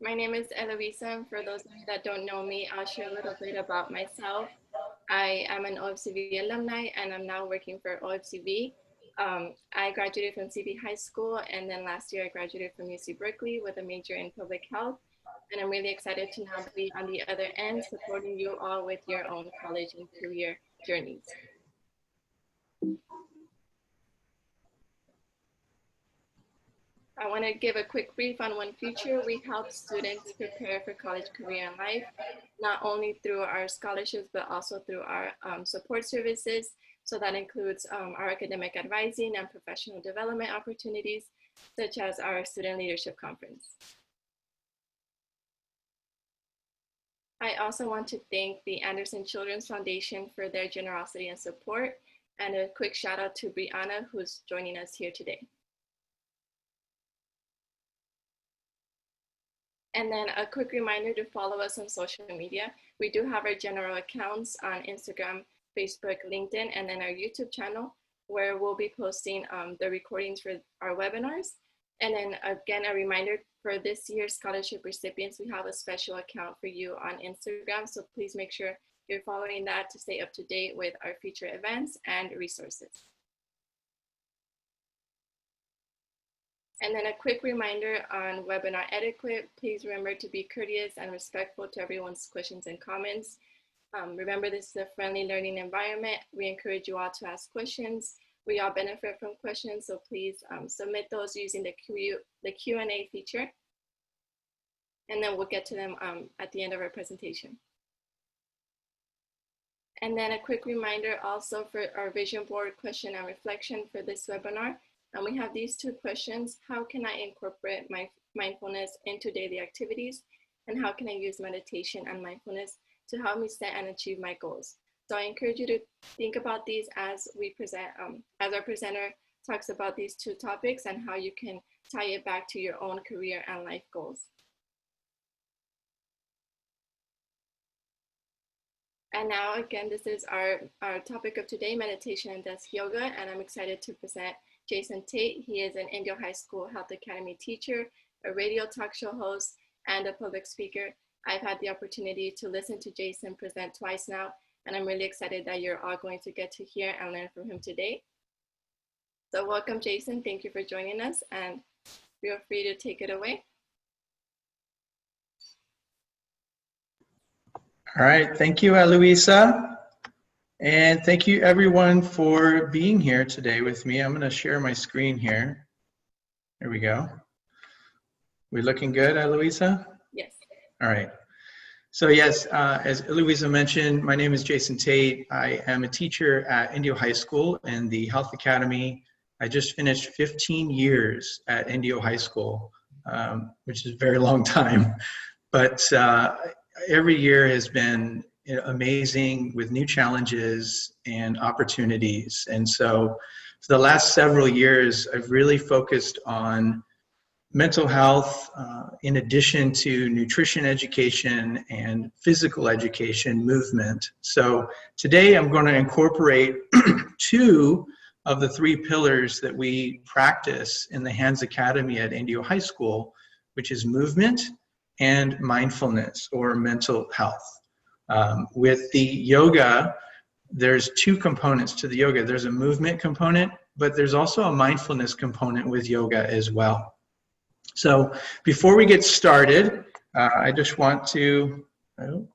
My name is Eloisa, and for those of you that don't know me, I'll share a little bit about myself. I am an OFCV alumni, and I'm now working for OFCV. I graduated from CB High School, and then last year I graduated from UC Berkeley with a major in public health. And I'm really excited to now be on the other end, supporting you all with your own college and career journeys. I want to give a quick brief on One Future. We help students prepare for college, career, and life, not only through our scholarships, but also through our support services. So that includes our academic advising and professional development opportunities, such as our Student Leadership Conference. I also want to thank the Anderson Children's Foundation for their generosity and support, and a quick shout out to Brianna, who's joining us here today. And then a quick reminder to follow us on social media. We do have our general accounts on Instagram, Facebook, LinkedIn, and then our YouTube channel, where we'll be posting the recordings for our webinars. And then again, a reminder for this year's scholarship recipients, we have a special account for you on Instagram. So please make sure you're following that to stay up to date with our future events and resources. And then a quick reminder on webinar etiquette. Please remember to be courteous and respectful to everyone's questions and comments. Remember, this is a friendly learning environment. We encourage you all to ask questions. We all benefit from questions, so please submit those using the Q&A feature. And then we'll get to them at the end of our presentation. And then a quick reminder also for our vision board question and reflection for this webinar. And we have these two questions. How can I incorporate my mindfulness into daily activities? And how can I use meditation and mindfulness to help me set and achieve my goals? So I encourage you to think about these as we present, as our presenter talks about these two topics and how you can tie it back to your own career and life goals. And now, again, this is our topic of today, meditation and desk yoga. And I'm excited to present Jason Tate. He is an Indio High School Health Academy teacher, a radio talk show host, and a public speaker. I've had the opportunity to listen to Jason present twice now, and I'm really excited that you're all going to get to hear and learn from him today. So welcome, Jason. Thank you for joining us, and feel free to take it away. All right, thank you, Eloisa. And thank you everyone for being here today with me. I'm gonna share my screen here. There we go. We looking good, Eloisa? Yes. All right. So yes, as Eloisa mentioned, my name is Jason Tate. I am a teacher at Indio High School in the Health Academy. I just finished 15 years at Indio High School, which is a very long time. But every year has been amazing with new challenges and opportunities. And so for the last several years, I've really focused on mental health in addition to nutrition education and physical education movement. So today I'm going to incorporate two of the three pillars that we practice in the Hands Academy at Indio High School, which is movement and mindfulness or mental health. With the yoga, there's two components to the yoga. There's a movement component, but there's also a mindfulness component with yoga as well. So before we get started, I just want to, oh,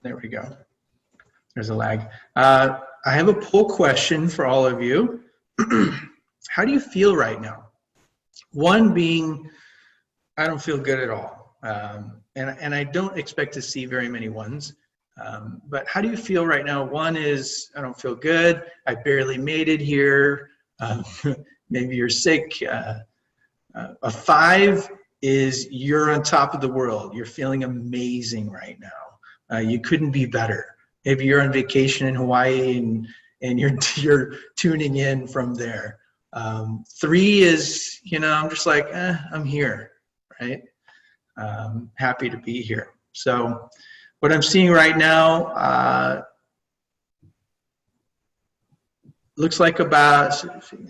there we go. There's a lag. I have a poll question for all of you. How do you feel right now? One being, I don't feel good at all. And I don't expect to see very many ones. But how do you feel right now? One is, I don't feel good. I barely made it here. Maybe you're sick. A 5 is you're on top of the world. You're feeling amazing right now. You couldn't be better. Maybe you're on vacation in Hawaii and you're tuning in from there. 3 is, you know, I'm just like, I'm here, right? Happy to be here. So what I'm seeing right now, looks like about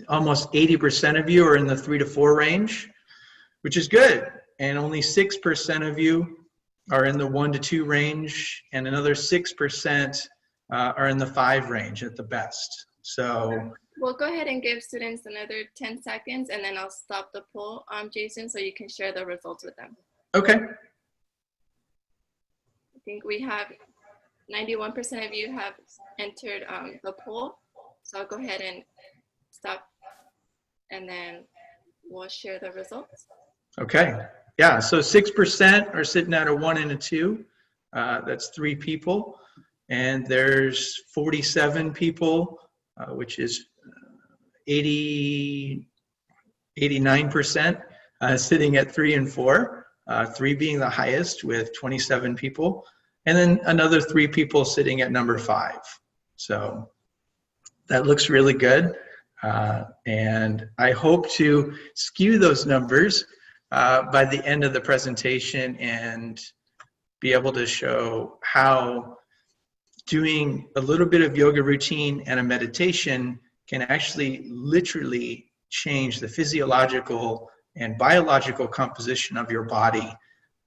almost 80% of you are in the 3 to 4 range. which is good. And only 6% of you are in the 1 to 2 range, and another 6% are in the 5 range at the best. So we'll go ahead and give students another 10 seconds, and then I'll stop the poll, Jason, so you can share the results with them. Okay. I think we have 91% of you have entered the poll. So I'll go ahead and stop, and then we'll share the results. Okay. Yeah, so 6% are sitting at a 1 and a 2. That's 3 people. And there's 47 people, which is 89% sitting at 3 and 4, 3 being the highest with 27 people. And then another 3 people sitting at number 5. So that looks really good. And I hope to skew those numbers by the end of the presentation and be able to show how doing a little bit of yoga routine and a meditation can actually literally change the physiological and biological composition of your body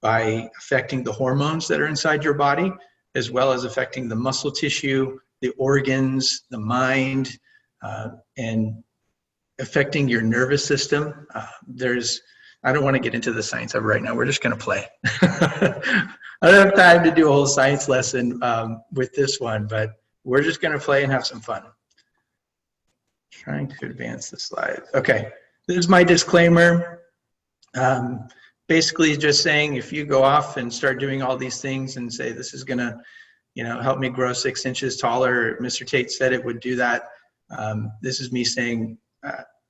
by affecting the hormones that are inside your body, as well as affecting the muscle tissue, the organs, the mind, and affecting your nervous system. I don't want to get into the science of it right now. We're just going to play. I don't have time to do a whole science lesson with this one, but we're just going to play and have some fun. Trying to advance the slide. Okay, this is my disclaimer. Basically just saying if you go off and start doing all these things and say this is going to, help me grow 6 inches taller, Mr. Tate said it would do that. This is me saying,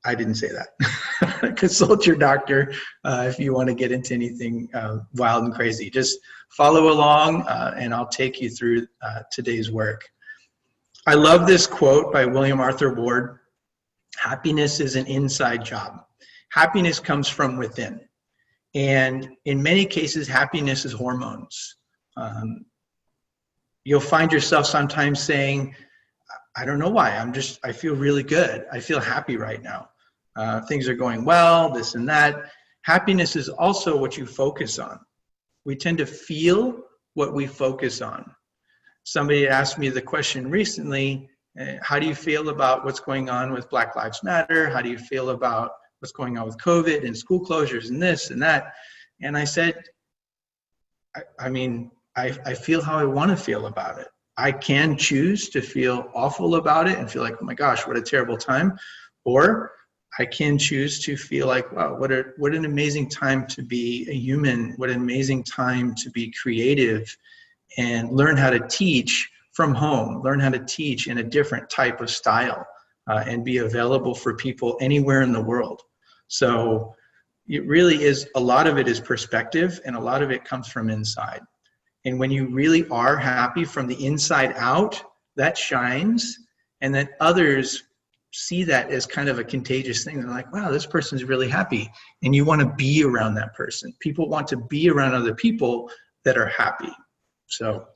I didn't say that. Consult your doctor if you want to get into anything wild and crazy. Just follow along and I'll take you through today's work. I love this quote by William Arthur Ward. Happiness is an inside job. Happiness comes from within. And in many cases, happiness is hormones. You'll find yourself sometimes saying, I don't know why, I feel really good. I feel happy right now. Things are going well, this and that. Happiness is also what you focus on. We tend to feel what we focus on. Somebody asked me the question recently, how do you feel about what's going on with Black Lives Matter? How do you feel about what's going on with COVID and school closures and this and that? And I said, I feel how I want to feel about it. I can choose to feel awful about it and feel like, oh my gosh, what a terrible time. Or I can choose to feel like, wow, what an amazing time to be a human. What an amazing time to be creative and learn how to teach from home, learn how to teach in a different type of style and be available for people anywhere in the world. So it really is, a lot of it is perspective and a lot of it comes from inside. And when you really are happy from the inside out, that shines, and then others see that as kind of a contagious thing. They're like, wow, this person's really happy. And you want to be around that person. People want to be around other people that are happy. So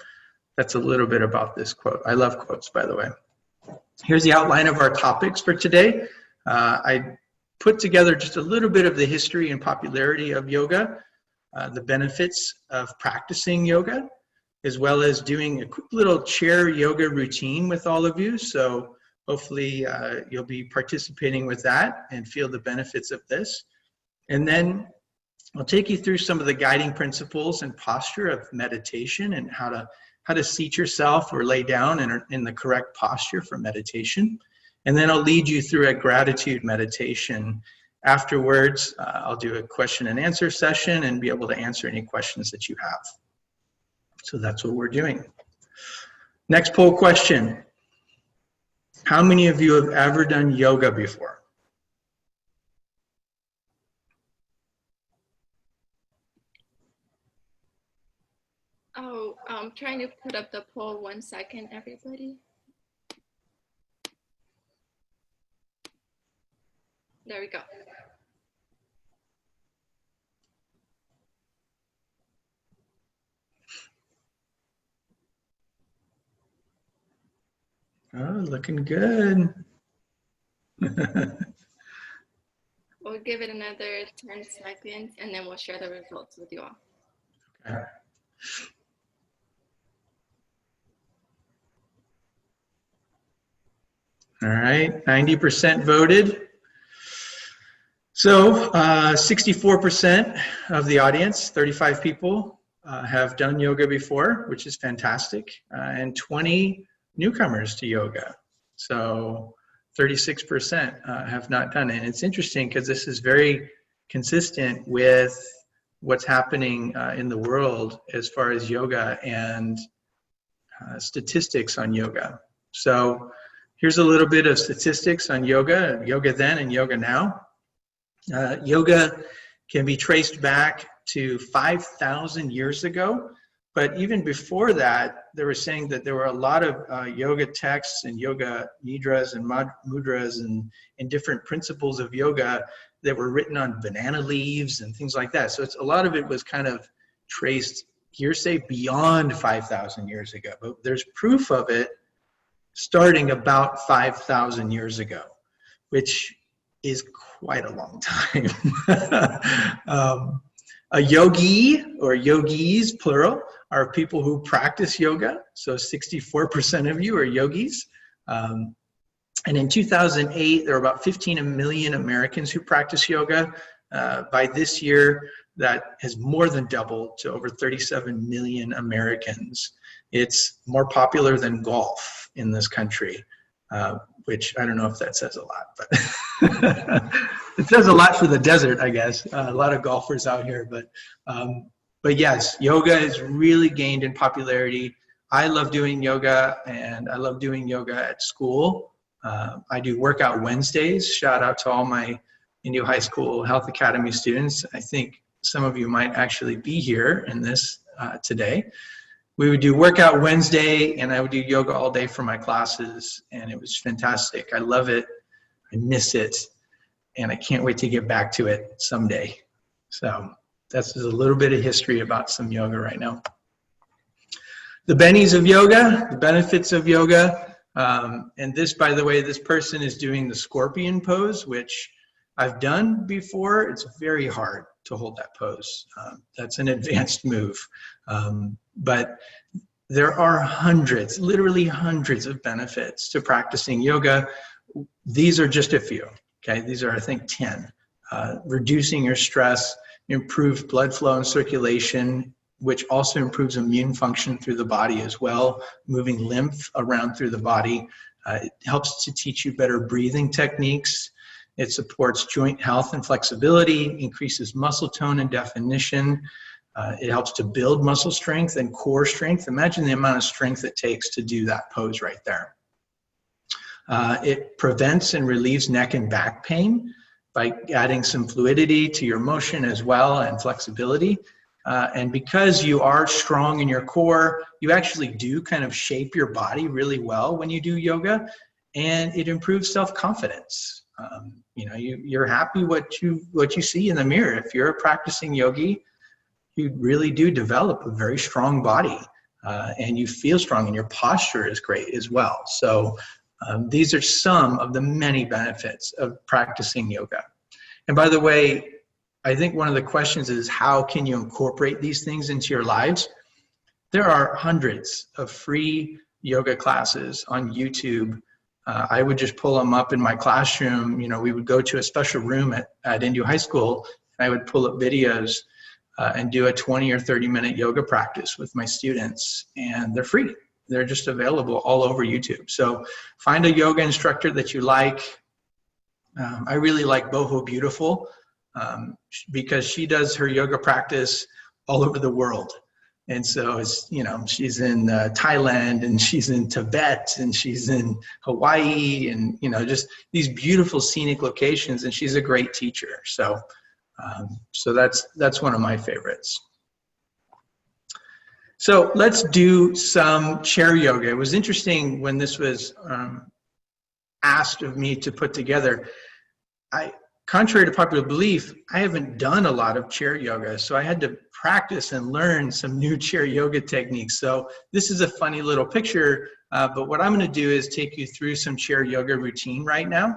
that's a little bit about this quote. I love quotes, by the way. Here's the outline of our topics for today. I put together just a little bit of the history and popularity of yoga, the benefits of practicing yoga, as well as doing a quick little chair yoga routine with all of you. So hopefully you'll be participating with that and feel the benefits of this. And then I'll take you through some of the guiding principles and posture of meditation and how to seat yourself or lay down in the correct posture for meditation. And then I'll lead you through a gratitude meditation. Afterwards, I'll do a question and answer session and be able to answer any questions that you have. So that's what we're doing. Next poll question. How many of you have ever done yoga before? Oh, I'm trying to put up the poll. 1 second, everybody. There we go. Oh, looking good. We'll give it another 10 seconds and then we'll share the results with you all. Okay. All right, 90% voted. So 64% of the audience, 35 people, have done yoga before, which is fantastic, and 20 newcomers to yoga. So 36% have not done it. And it's interesting because this is very consistent with what's happening in the world as far as yoga and statistics on yoga. So here's a little bit of statistics on yoga, yoga then and yoga now. Yoga can be traced back to 5,000 years ago, but even before that, they were saying that there were a lot of yoga texts and yoga nidras and mudras and different principles of yoga that were written on banana leaves and things like that. So a lot of it was kind of traced, hearsay, beyond 5,000 years ago, but there's proof of it starting about 5,000 years ago, which is quite a long time. A yogi, or yogis, plural, are people who practice yoga. So 64% of you are yogis. And in 2008, there were about 15 million Americans who practice yoga. By this year, that has more than doubled to over 37 million Americans. It's more popular than golf in this country, which I don't know if that says a lot, but it says a lot for the desert, I guess. A lot of golfers out here, but yes, yoga has really gained in popularity. I love doing yoga, and I love doing yoga at school. I do workout Wednesdays. Shout out to all my Indio High School Health Academy students. I think some of you might actually be here in this today. We would do workout Wednesday, and I would do yoga all day for my classes, and it was fantastic. I love it. I miss it, and I can't wait to get back to it someday. So that's just a little bit of history about some yoga right now. The bennies of yoga, the benefits of yoga, and this, by the way, this person is doing the scorpion pose, which I've done before. It's very hard to hold that pose. That's an advanced move. But there are hundreds, literally hundreds of benefits to practicing yoga. These are just a few, okay? These are, I think, 10. Reducing your stress, improved blood flow and circulation, which also improves immune function through the body as well, moving lymph around through the body. It helps to teach you better breathing techniques. It supports joint health and flexibility, increases muscle tone and definition. It helps to build muscle strength and core strength. Imagine the amount of strength it takes to do that pose right there. It prevents and relieves neck and back pain by adding some fluidity to your motion as well, and flexibility. And because you are strong in your core, you actually do kind of shape your body really well when you do yoga, and it improves self-confidence. You know, you're happy what you see in the mirror. If you're a practicing yogi, you really do develop a very strong body, and you feel strong, and your posture is great as well. So these are some of the many benefits of practicing yoga. And by the way, I think one of the questions is, how can you incorporate these things into your lives? There are hundreds of free yoga classes on YouTube. I would just pull them up in my classroom. You know, we would go to a special room at Indio High School, and I would pull up videos and do a 20 or 30-minute yoga practice with my students, and they're free. They're just available all over YouTube. So find a yoga instructor that you like. I really like Boho Beautiful because she does her yoga practice all over the world. And so it's, you know, she's in Thailand, and she's in Tibet, and she's in Hawaii, and, you know, just these beautiful scenic locations, and she's a great teacher. So so that's one of my favorites. So let's do some chair yoga. It was interesting when this was asked of me to put together. Contrary to popular belief, I haven't done a lot of chair yoga, so I had to practice and learn some new chair yoga techniques. So this is a funny little picture, but what I'm going to do is take you through some chair yoga routine right now.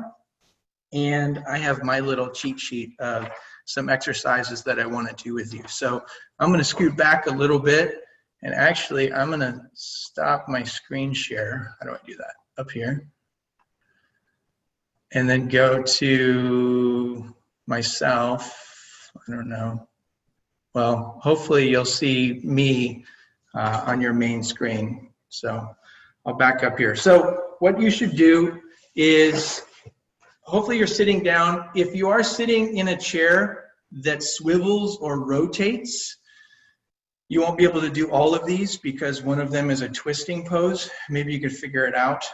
and I have my little cheat sheet of some exercises that I want to do with you. So I'm going to scoot back a little bit, and actually I'm going to stop my screen share. How do I do that? Up here. And then go to myself. I don't know. Well, hopefully you'll see me on your main screen. So I'll back up here. So what you should do is, hopefully you're sitting down. If you are sitting in a chair that swivels or rotates, you won't be able to do all of these because one of them is a twisting pose. Maybe you could figure it out.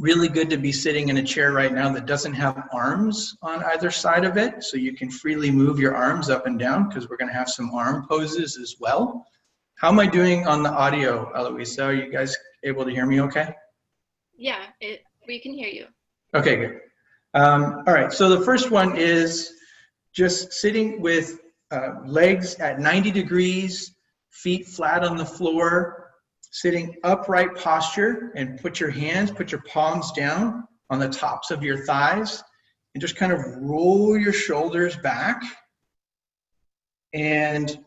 Really good to be sitting in a chair right now that doesn't have arms on either side of it, so you can freely move your arms up and down, because we're going to have some arm poses as well. How am I doing on the audio, Eloisa? Are you guys able to hear me okay? Yeah, we can hear you. Okay, good. All right, so the first one is just sitting with legs at 90 degrees, feet flat on the floor, sitting upright posture, and put your palms down on the tops of your thighs, and just kind of roll your shoulders back and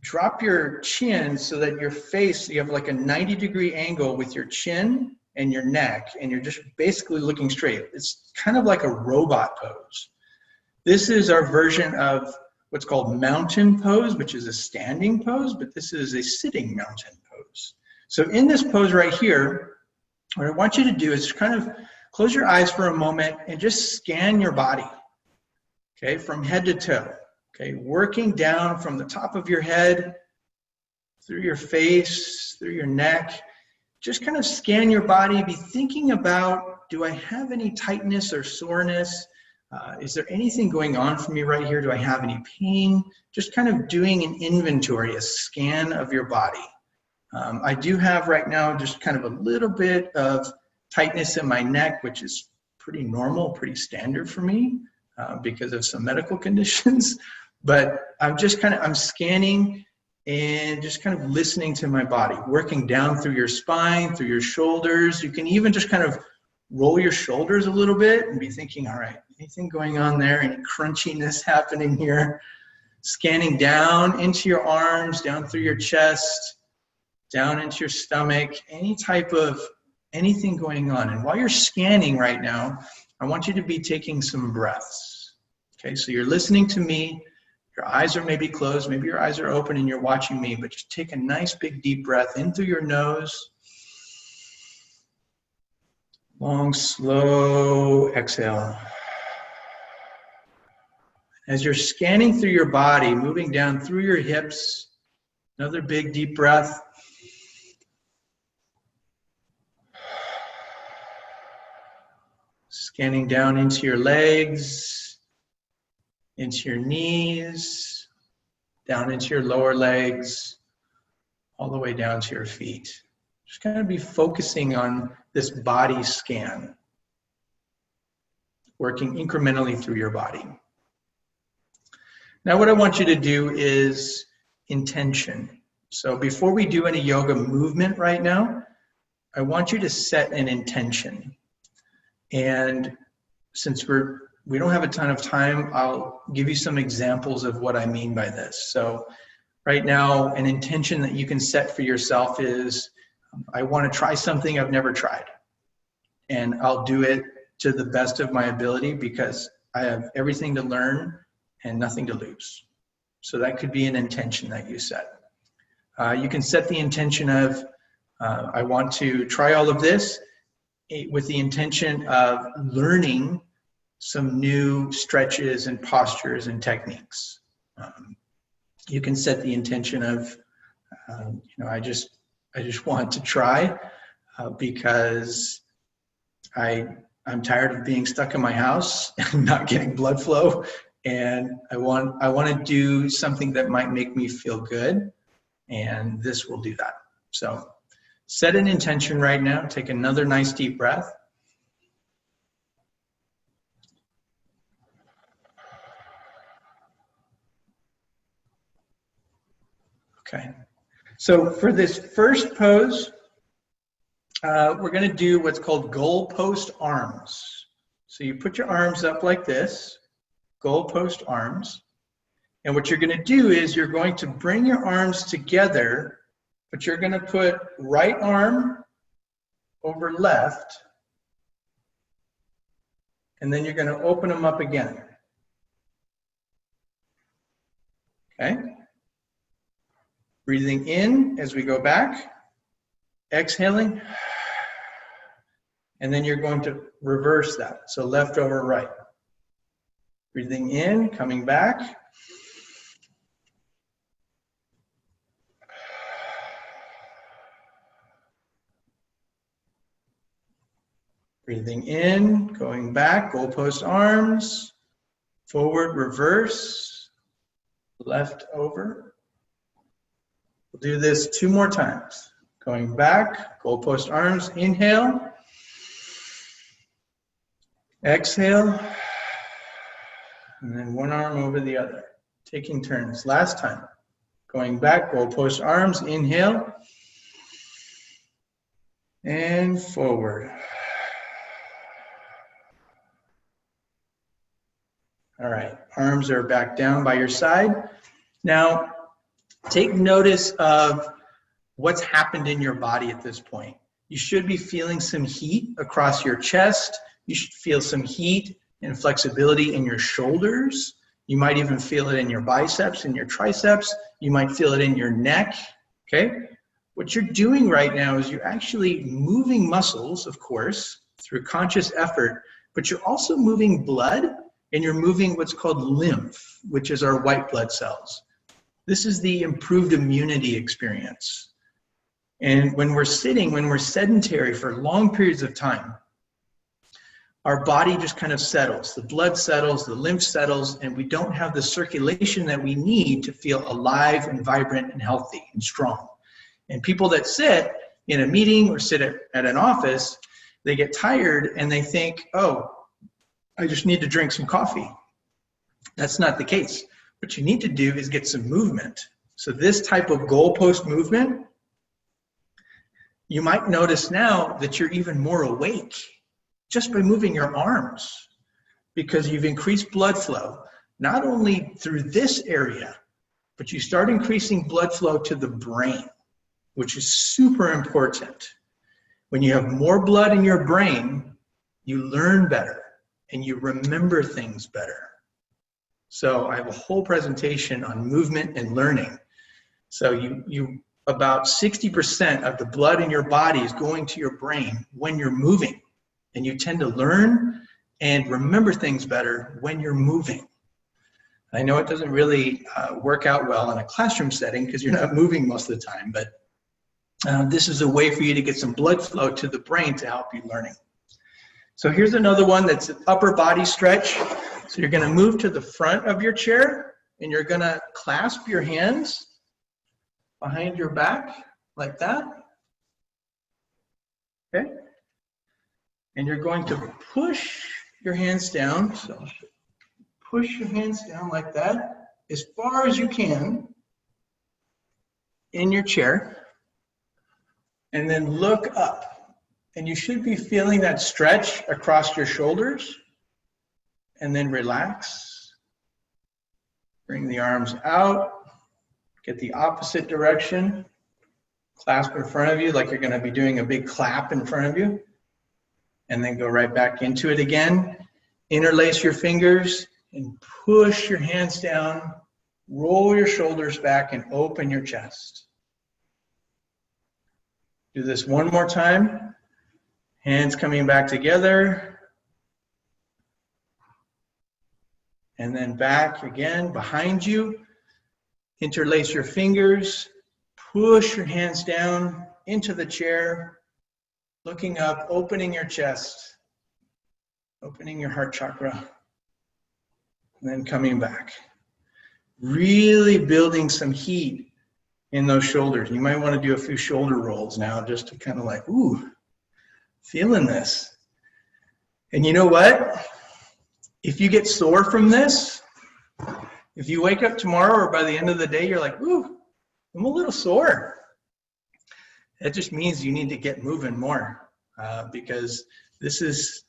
drop your chin so that your face, you have like a 90-degree angle with your chin and your neck, and you're just basically looking straight. It's kind of like a robot pose. This is our version of what's called mountain pose, which is a standing pose, but this is a sitting mountain pose. So in this pose right here, what I want you to do is kind of close your eyes for a moment and just scan your body, okay, from head to toe, okay, working down from the top of your head, through your face, through your neck. Just kind of scan your body, be thinking about, do I have any tightness or soreness? Is there anything going on for me right here? Do I have any pain? Just kind of doing an inventory, a scan of your body. I do have right now just kind of a little bit of tightness in my neck, which is pretty normal, pretty standard for me because of some medical conditions. But I'm scanning and just kind of listening to my body, working down through your spine, through your shoulders. You can even just kind of roll your shoulders a little bit and be thinking, all right, anything going on there? Any crunchiness happening here? Scanning down into your arms, down through your chest, down into your stomach, anything going on. And while you're scanning right now, I want you to be taking some breaths. Okay, so you're listening to me, your eyes are maybe closed, maybe your eyes are open and you're watching me, but just take a nice big deep breath in through your nose. Long, slow exhale. As you're scanning through your body, moving down through your hips, another big deep breath. Scanning down into your legs, into your knees, down into your lower legs, all the way down to your feet. Just kind of be focusing on this body scan, working incrementally through your body. Now what I want you to do is intention. So before we do any yoga movement right now, I want you to set an intention. And since we don't have a ton of time, I'll give you some examples of what I mean by this. So right now, an intention that you can set for yourself is, I want to try something I've never tried. And I'll do it to the best of my ability because I have everything to learn and nothing to lose. So that could be an intention that you set. You can set the intention of, I want to try all of this with the intention of learning some new stretches and postures and techniques. You can set the intention of, I just want to try because I'm tired of being stuck in my house and not getting blood flow, and I want to do something that might make me feel good, and this will do that. So set an intention right now. Take another nice deep breath. Okay. So for this first pose, we're going to do what's called goalpost arms. So you put your arms up like this, goalpost arms. And what you're going to do is you're going to bring your arms together, but you're going to put right arm over left, and then you're going to open them up again. Okay? Breathing in as we go back, exhaling, and then you're going to reverse that. So left over right. Breathing in, coming back. Breathing in, going back, goalpost arms, forward, reverse, left over. We'll do this 2 more times. Going back, goalpost arms, inhale, exhale, and then one arm over the other. Taking turns. Last time. Going back, goalpost arms, inhale, and forward. All right, arms are back down by your side. Now, take notice of what's happened in your body at this point. You should be feeling some heat across your chest. You should feel some heat and flexibility in your shoulders. You might even feel it in your biceps and your triceps. You might feel it in your neck, okay? What you're doing right now is you're actually moving muscles, of course, through conscious effort, but you're also moving blood, and you're moving what's called lymph, which is our white blood cells. This is the improved immunity experience. And when we're sitting, when we're sedentary for long periods of time, our body just kind of settles. The blood settles, the lymph settles, and we don't have the circulation that we need to feel alive and vibrant and healthy and strong. And people that sit in a meeting or sit at an office, they get tired and they think, oh, I just need to drink some coffee. That's not the case. What you need to do is get some movement. So this type of goalpost movement, you might notice now that you're even more awake just by moving your arms, because you've increased blood flow, not only through this area, but you start increasing blood flow to the brain, which is super important. When you have more blood in your brain, you learn better and you remember things better. So I have a whole presentation on movement and learning. So about 60% of the blood in your body is going to your brain when you're moving, and you tend to learn and remember things better when you're moving. I know it doesn't really work out well in a classroom setting because you're not moving most of the time, but this is a way for you to get some blood flow to the brain to help you learning. So here's another one that's an upper body stretch. So you're going to move to the front of your chair and you're going to clasp your hands behind your back like that. Okay? And you're going to push your hands down. So push your hands down like that as far as you can in your chair. And then look up. And you should be feeling that stretch across your shoulders. And then relax. Bring the arms out. Get the opposite direction. Clasp in front of you like you're going to be doing a big clap in front of you. And then go right back into it again. Interlace your fingers and push your hands down. Roll your shoulders back and open your chest. Do this one more time. Hands coming back together. And then back again behind you. Interlace your fingers. Push your hands down into the chair. Looking up, opening your chest. Opening your heart chakra. And then coming back. Really building some heat in those shoulders. You might want to do a few shoulder rolls now just to kind of like, ooh. Feeling this. And you know what? If you get sore from this, if you wake up tomorrow or by the end of the day, you're like, ooh, I'm a little sore. That just means you need to get moving more because this is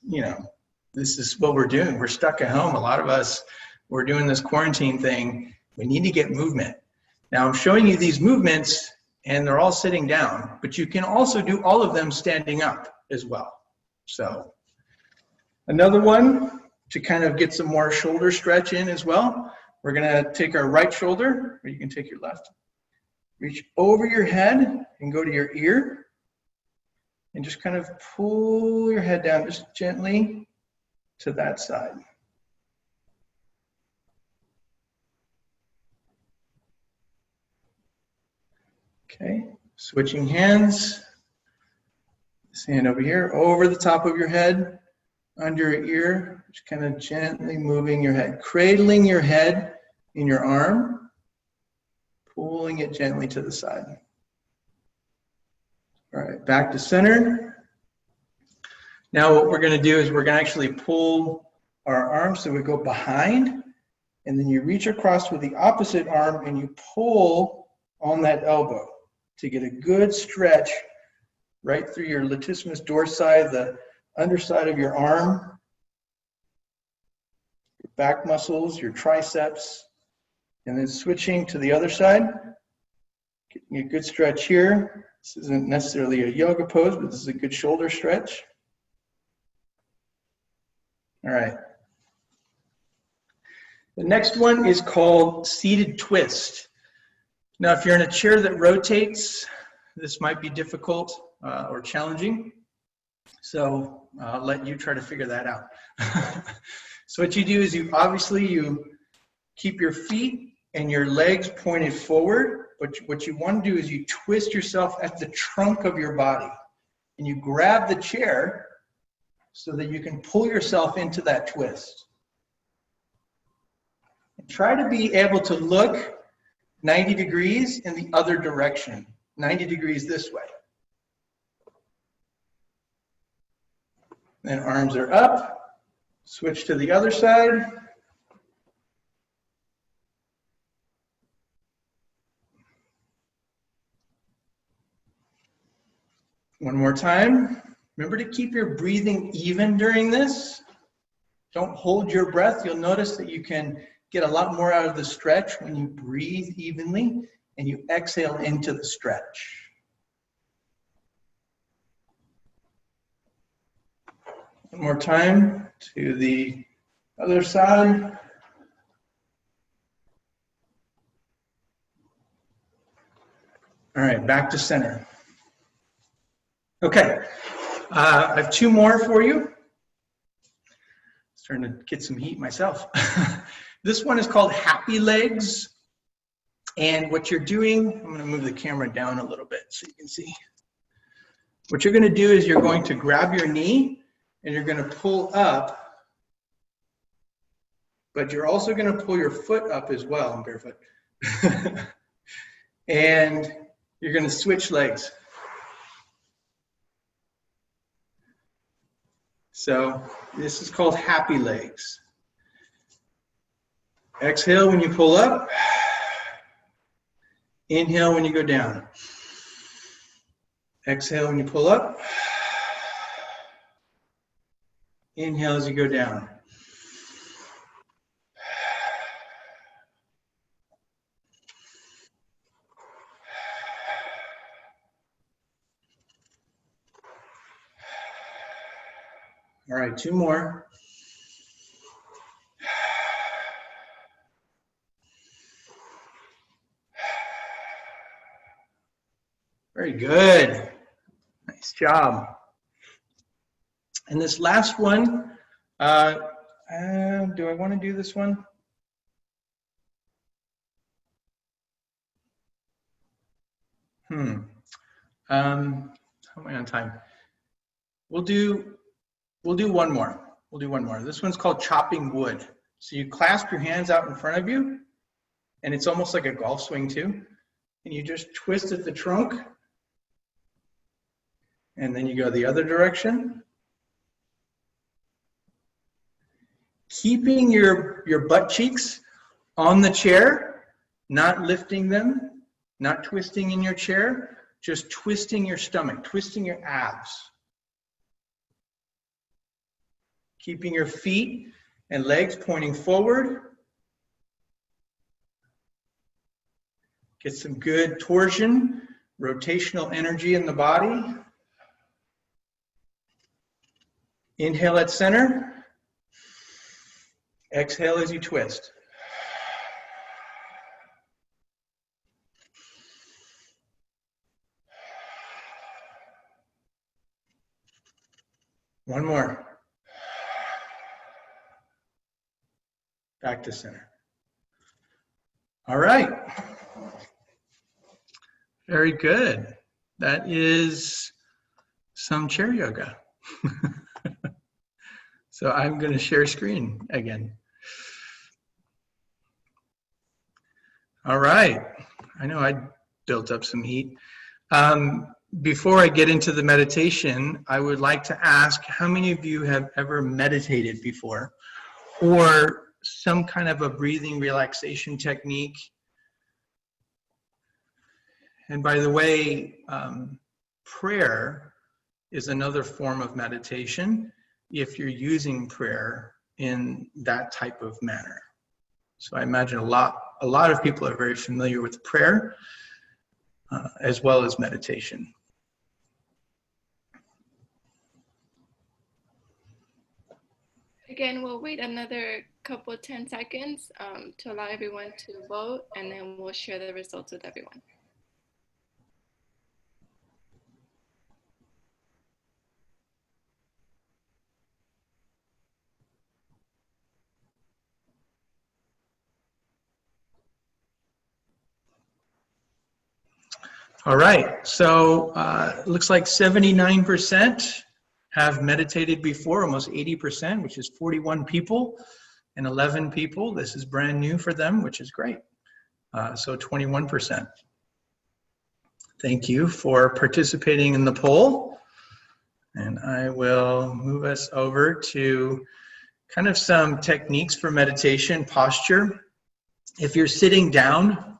this is what we're doing. We're stuck at home. A lot of us, we're doing this quarantine thing. We need to get movement. Now I'm showing you these movements and they're all sitting down, but you can also do all of them standing up as well. So another one to kind of get some more shoulder stretch in as well. We're gonna take our right shoulder, or you can take your left. Reach over your head and go to your ear and just kind of pull your head down just gently to that side. Okay, switching hands. This hand over here, over the top of your head, under your ear, just kind of gently moving your head, cradling your head in your arm, pulling it gently to the side. All right, back to center. Now what we're gonna do is we're gonna actually pull our arms so we go behind, and then you reach across with the opposite arm and you pull on that elbow to get a good stretch right through your latissimus dorsi, the underside of your arm, your back muscles, your triceps, and then switching to the other side, getting a good stretch here. This isn't necessarily a yoga pose, but this is a good shoulder stretch. All right. The next one is called seated twist. Now, if you're in a chair that rotates, this might be difficult or challenging. So I'll let you try to figure that out. So what you do is you keep your feet and your legs pointed forward, but what you want to do is you twist yourself at the trunk of your body and you grab the chair so that you can pull yourself into that twist. And try to be able to look 90 degrees in the other direction, 90 degrees this way. Then arms are up, switch to the other side. One more time. Remember to keep your breathing even during this. Don't hold your breath. You'll notice that you can get a lot more out of the stretch when you breathe evenly and you exhale into the stretch. One more time to the other side. All right, back to center. Okay, I have two more for you. Starting to get some heat myself. This one is called happy legs. And what you're doing, I'm going to move the camera down a little bit so you can see. What you're going to do is you're going to grab your knee and you're going to pull up, but you're also going to pull your foot up as well. I'm barefoot. And you're going to switch legs. So this is called happy legs. Exhale when you pull up. Inhale when you go down. Exhale when you pull up. Inhale as you go down. All right, two more. Very good. Nice job. And this last one, do I want to do this one? How am I on time? We'll do one more. We'll do one more. This one's called chopping wood. So you clasp your hands out in front of you, and it's almost like a golf swing too. And you just twist at the trunk, and then you go the other direction. Keeping your butt cheeks on the chair, not lifting them, not twisting in your chair, just twisting your stomach, twisting your abs. keeping your feet and legs pointing forward. Get some good torsion, rotational energy in the body. Inhale at center. Exhale as you twist. One more. Back to center. All right. Very good. That is some chair yoga. So I'm going to share screen again. All right. I know I built up some heat. Before I get into the meditation, I would like to ask how many of you have ever meditated before, or some kind of a breathing relaxation technique? And by the way, prayer is another form of meditation if you're using prayer in that type of manner. So I imagine a lot of people are very familiar with prayer as well as meditation. Again, we'll wait another couple 10 seconds to allow everyone to vote, and then we'll share the results with everyone. All right, so it looks like 79% have meditated before, almost 80%, which is 41 people and 11 people. This is brand new for them, which is great. So 21%. Thank you for participating in the poll. And I will move us over to kind of some techniques for meditation, posture. If you're sitting down,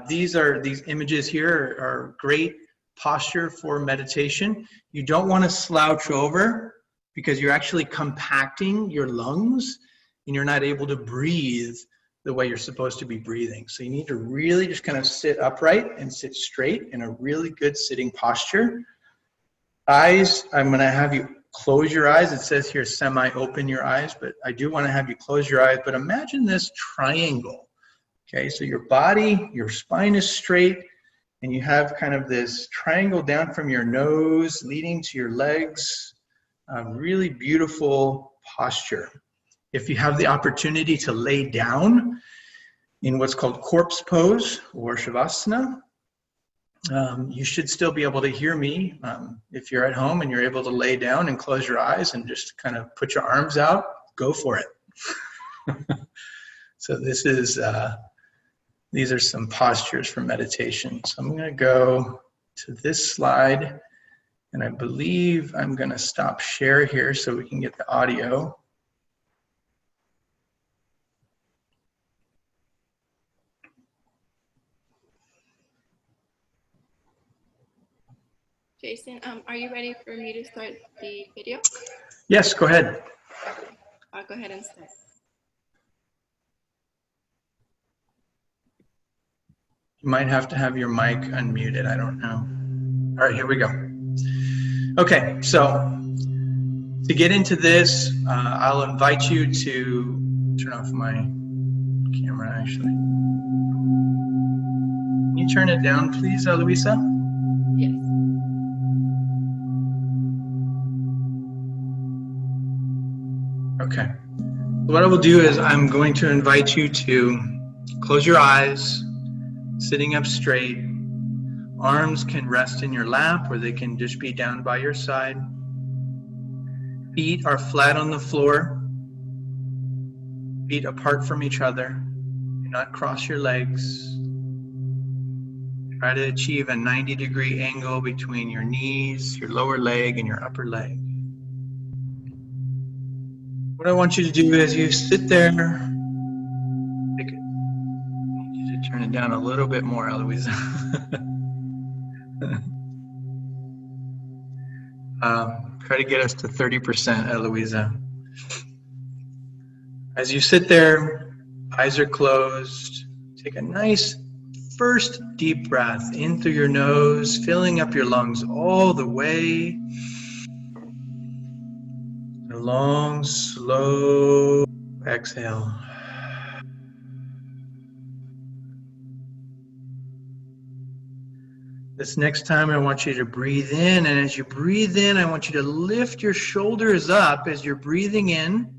these images here are great posture for meditation. You don't want to slouch over because you're actually compacting your lungs and you're not able to breathe the way you're supposed to be breathing. So you need to really just kind of sit upright and sit straight in a really good sitting posture. Eyes, I'm going to have you close your eyes. It says here semi-open your eyes, but I do want to have you close your eyes. But imagine this triangle. Okay, so your body, your spine is straight, and you have kind of this triangle down from your nose leading to your legs. A really beautiful posture. If you have the opportunity to lay down in what's called corpse pose or shavasana, you should still be able to hear me. If you're at home and you're able to lay down and close your eyes and just kind of put your arms out, go for it. So this is, these are some postures for meditation. So I'm going to go to this slide, and I believe I'm going to stop share here so we can get the audio. Jason, are you ready for me to start the video? Yes, go ahead. I'll go ahead and start. You might have to have your mic unmuted, I don't know. All right, here we go. Okay, so to get into this, I'll invite you to turn off my camera, actually. Can you turn it down, please, Luisa? Yes. Okay. What I will do is I'm going to invite you to close your eyes, sitting up straight. Arms can rest in your lap or they can just be down by your side. Feet are flat on the floor. Feet apart from each other. Do not cross your legs. Try to achieve a 90-degree angle between your knees, your lower leg, and your upper leg. What I want you to do is you sit there. I need you to turn it down a little bit more, Eloisa. Try to get us to 30%, Eloisa. As you sit there, eyes are closed, take a nice first deep breath in through your nose, filling up your lungs all the way. A long, slow exhale. This next time, I want you to breathe in, and as you breathe in, I want you to lift your shoulders up as you're breathing in.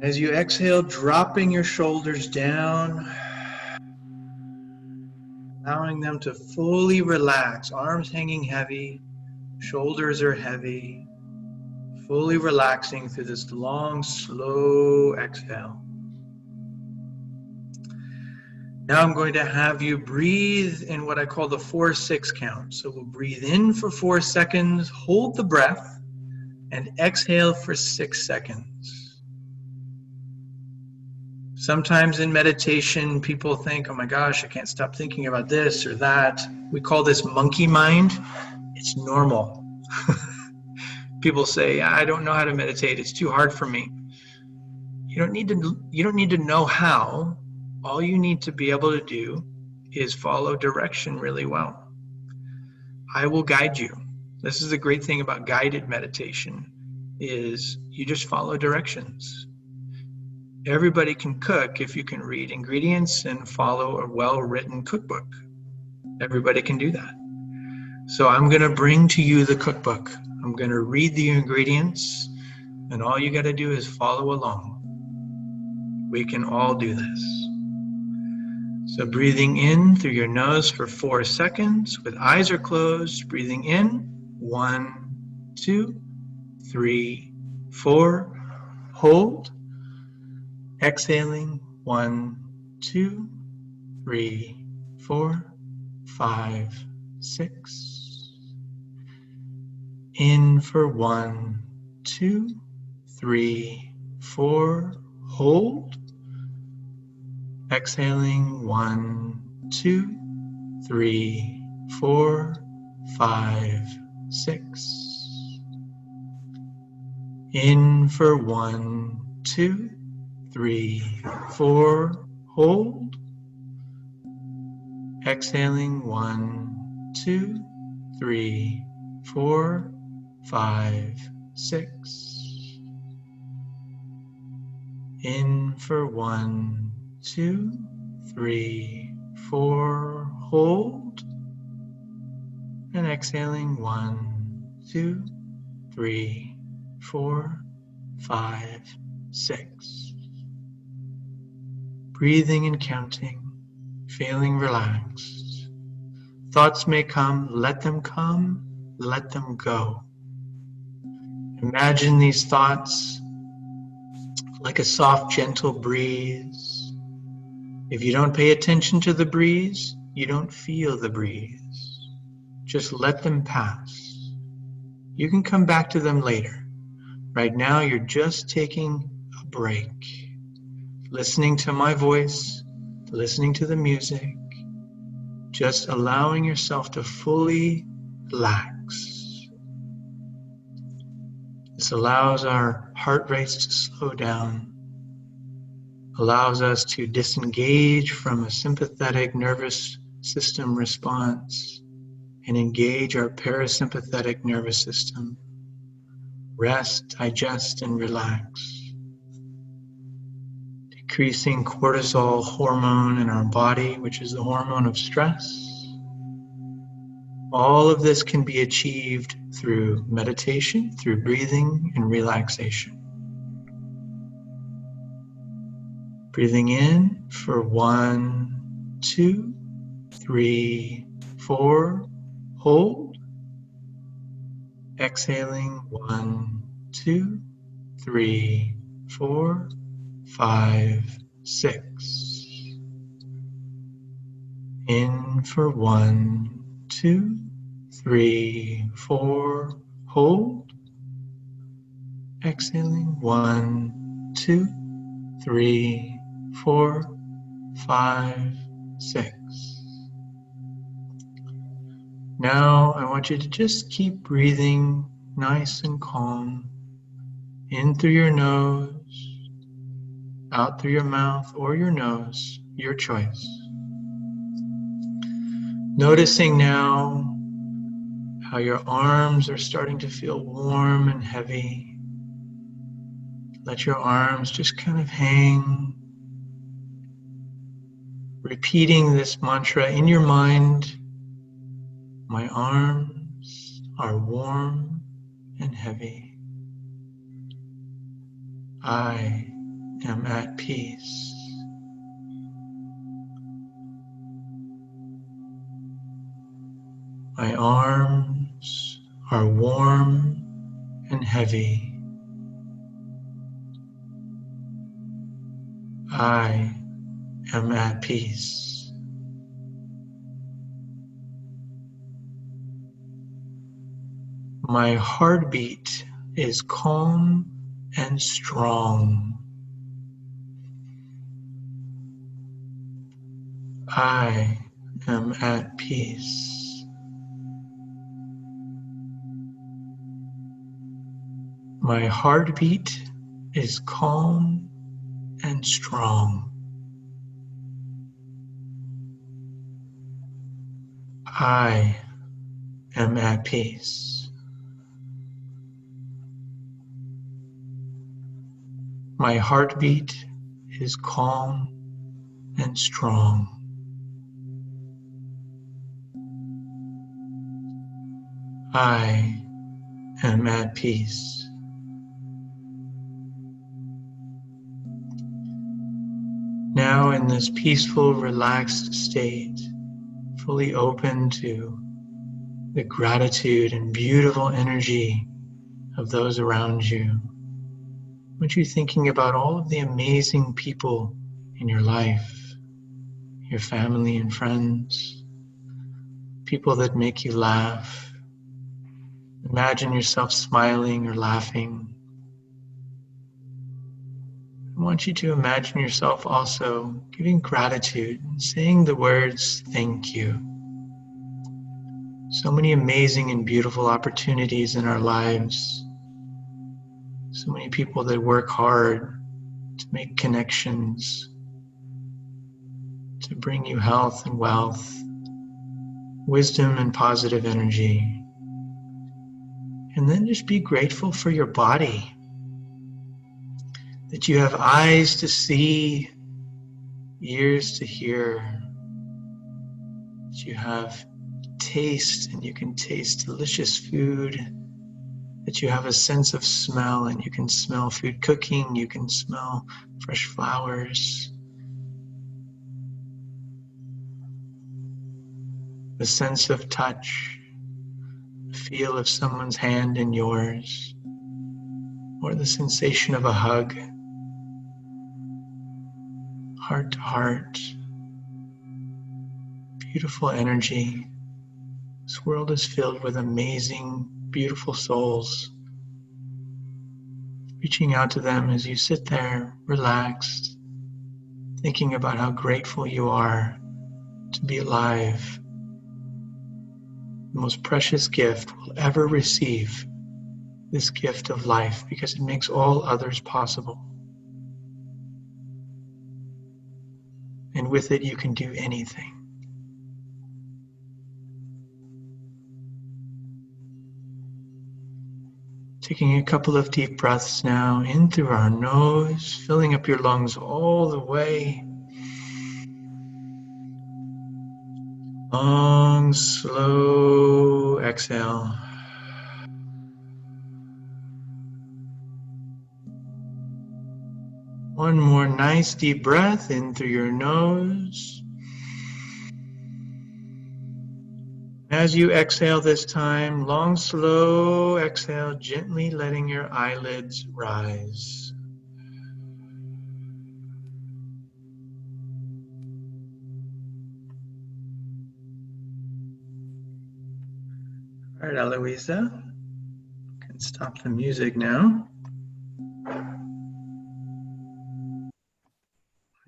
As you exhale, dropping your shoulders down, allowing them to fully relax. Arms hanging heavy, shoulders are heavy, fully relaxing through this long, slow exhale. Now I'm going to have you breathe in what I call the 4-6 count. So we'll breathe in for 4 seconds, hold the breath, and exhale for 6 seconds. Sometimes in meditation, people think, oh my gosh, I can't stop thinking about this or that. We call this monkey mind. It's normal. People say, I don't know how to meditate. It's too hard for me. You don't need to know how. All you need to be able to do is follow direction really well. I will guide you. This is the great thing about guided meditation, is you just follow directions. Everybody can cook if you can read ingredients and follow a well-written cookbook. Everybody can do that. So I'm going to bring to you the cookbook. I'm going to read the ingredients, and all you got to do is follow along. We can all do this. So breathing in through your nose for 4 seconds with eyes are closed. Breathing in, 1, 2, 3, 4. Hold. Exhaling, 1, 2, 3, 4, 5, 6. In for 1, 2, 3, 4. Hold. Exhaling, 1, 2, 3, 4, 5, 6. In for 1, 2, 3, 4. Hold. Exhaling, 1, 2, 3, 4, 5, 6. In for 1, 2, 3, 4. Hold. And exhaling, 1, 2, 3, 4, 5, 6. Breathing and counting, feeling relaxed. Thoughts may come, let them go. Imagine these thoughts like a soft, gentle breeze. If you don't pay attention to the breeze, you don't feel the breeze. Just let them pass. You can come back to them later. Right now, you're just taking a break. Listening to my voice, listening to the music, just allowing yourself to fully relax. This allows our heart rates to slow down, allows us to disengage from a sympathetic nervous system response and engage our parasympathetic nervous system. Rest, digest, and relax. Decreasing cortisol hormone in our body, which is the hormone of stress. All of this can be achieved through meditation, through breathing and relaxation. Breathing in for 1, 2, 3, 4. Hold. Exhaling, 1, 2, 3, 4, 5, 6. In for 1, 2, 3, 4. Hold. Exhaling, 1, 2, 3, 4, 5, 6. Now I want you to just keep breathing nice and calm In through your nose, out through your mouth or your nose, your choice. Noticing now how your arms are starting to feel warm and heavy. Let your arms just kind of hang. Repeating this mantra in your mind, my arms are warm and heavy. I am at peace. My arms are warm and heavy. I am at peace. My heartbeat is calm and strong. I am at peace. My heartbeat is calm and strong. I am at peace. My heartbeat is calm and strong. I am at peace. Now in this peaceful, relaxed state, fully open to the gratitude and beautiful energy of those around you, I want you thinking about all of the amazing people in your life, your family and friends, people that make you laugh. Imagine yourself smiling or laughing. I want you to imagine yourself also giving gratitude and saying the words, thank you. So many amazing and beautiful opportunities in our lives. So many people that work hard to make connections, to bring you health and wealth, wisdom and positive energy. And then just be grateful for your body, that you have eyes to see, ears to hear, that you have taste and you can taste delicious food, that you have a sense of smell and you can smell food cooking, you can smell fresh flowers, the sense of touch, the feel of someone's hand in yours, or the sensation of a hug, heart to heart, beautiful energy. This world is filled with amazing, beautiful souls. Reaching out to them as you sit there, relaxed, thinking about how grateful you are to be alive. The most precious gift we'll ever receive, this gift of life, because it makes all others possible. And with it, you can do anything. Taking a couple of deep breaths now in through our nose, filling up your lungs all the way. Long, slow exhale. One more nice deep breath in through your nose. As you exhale this time, long, slow exhale, gently letting your eyelids rise. All right, Eloisa, you can stop the music now.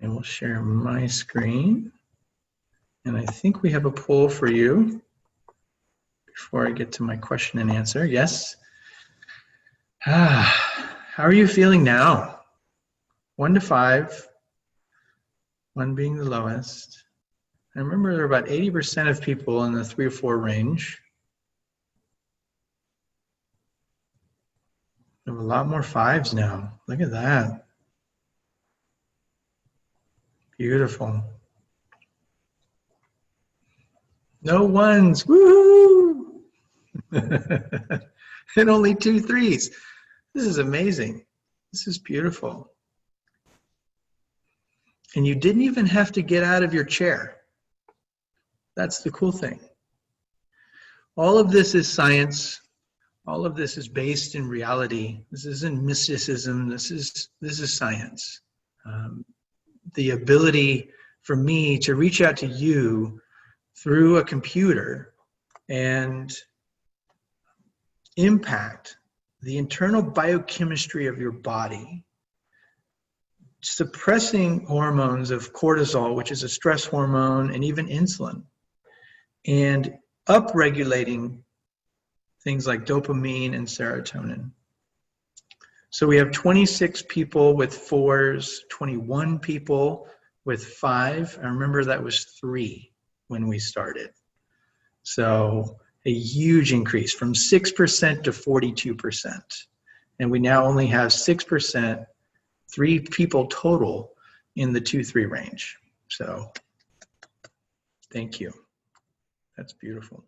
I will share my screen. And I think we have a poll for you before I get to my question and answer. Yes. How are you feeling now? 1 to 5, 1 being the lowest. I remember there are about 80% of people in the 3 or 4 range. We have a lot more 5s now. Look at that. Beautiful. No 1s. Woohoo! And only 2 3s. This is amazing. This is beautiful. And you didn't even have to get out of your chair. That's the cool thing. All of this is science. All of this is based in reality. This isn't mysticism. This is science. The ability for me to reach out to you through a computer and impact the internal biochemistry of your body, suppressing hormones of cortisol, which is a stress hormone, and even insulin, and upregulating things like dopamine and serotonin. So we have 26 people with 4s, 21 people with 5. I remember that was 3 when we started. So a huge increase from 6% to 42%. And we now only have 6%, 3 people total in the 2-3 range. So thank you. That's beautiful.